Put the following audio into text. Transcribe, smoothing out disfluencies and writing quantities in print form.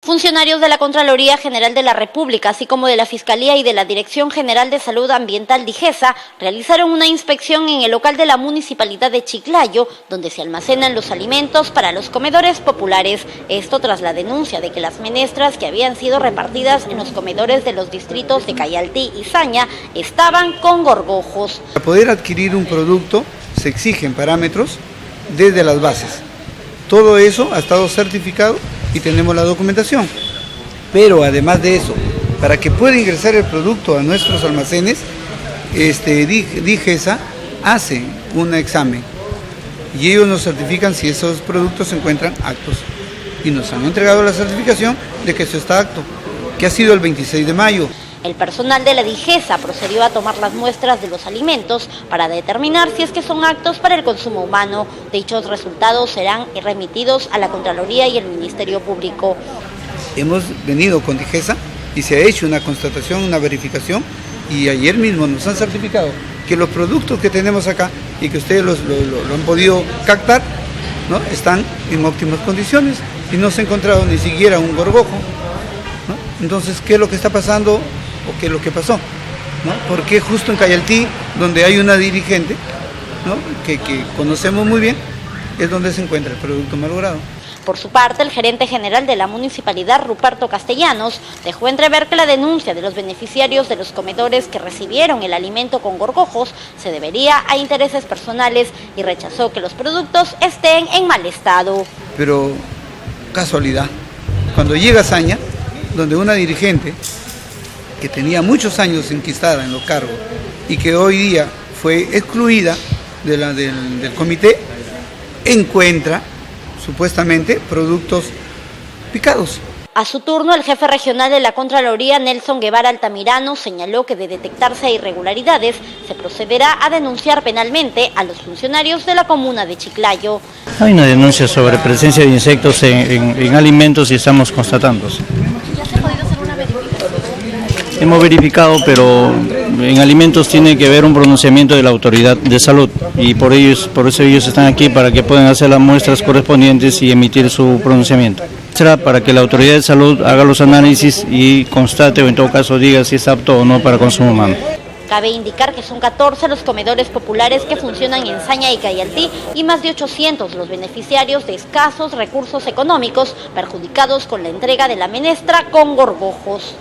Funcionarios de la Contraloría General de la República, así como de la Fiscalía y de la Dirección General de Salud Ambiental DIGESA, realizaron una inspección en el local de la Municipalidad de Chiclayo, donde se almacenan los alimentos para los comedores populares. Esto tras la denuncia de que las menestras que habían sido repartidas en los comedores de los distritos de Cayaltí y Saña estaban con gorgojos. Para poder adquirir un producto se exigen parámetros desde las bases. Todo eso ha estado certificado y tenemos la documentación. Pero además de eso, para que pueda ingresar el producto a nuestros almacenes, DIGESA hace un examen y ellos nos certifican si esos productos se encuentran aptos. Y nos han entregado la certificación de que eso está apto, que ha sido el 26 de mayo. El personal de la DIGESA procedió a tomar las muestras de los alimentos para determinar si es que son aptos para el consumo humano. Dichos resultados serán remitidos a la Contraloría y el Ministerio Público. Hemos venido con DIGESA y se ha hecho una constatación, una verificación, y ayer mismo nos han certificado que los productos que tenemos acá y que ustedes lo han podido captar, ¿no?, están en óptimas condiciones y no se ha encontrado ni siquiera un gorgojo, ¿no? Entonces, ¿qué es lo que está pasando o qué es lo que pasó, ¿no? ¿Por qué justo en Cayaltí, donde hay una dirigente, ¿no?, que conocemos muy bien, es donde se encuentra el producto malogrado? Por su parte, el gerente general de la municipalidad, Ruperto Castellanos, dejó entrever que la denuncia de los beneficiarios de los comedores que recibieron el alimento con gorgojos se debería a intereses personales y rechazó que los productos estén en mal estado. Pero casualidad, cuando llega a Saña, donde una dirigente que tenía muchos años enquistada en los cargos y que hoy día fue excluida del comité, encuentra supuestamente productos picados. A su turno, el jefe regional de la Contraloría, Nelson Guevara Altamirano, señaló que de detectarse irregularidades, se procederá a denunciar penalmente a los funcionarios de la comuna de Chiclayo. Hay una denuncia sobre presencia de insectos en alimentos y estamos constatando. ¿Ya se ha podido hacer una verificación? Hemos verificado, pero en alimentos tiene que haber un pronunciamiento de la autoridad de salud y por eso ellos están aquí para que puedan hacer las muestras correspondientes y emitir su pronunciamiento. Será para que la autoridad de salud haga los análisis y constate o en todo caso diga si es apto o no para consumo humano. Cabe indicar que son 14 los comedores populares que funcionan en Saña y Cayaltí y más de 800 los beneficiarios de escasos recursos económicos perjudicados con la entrega de la menestra con gorgojos.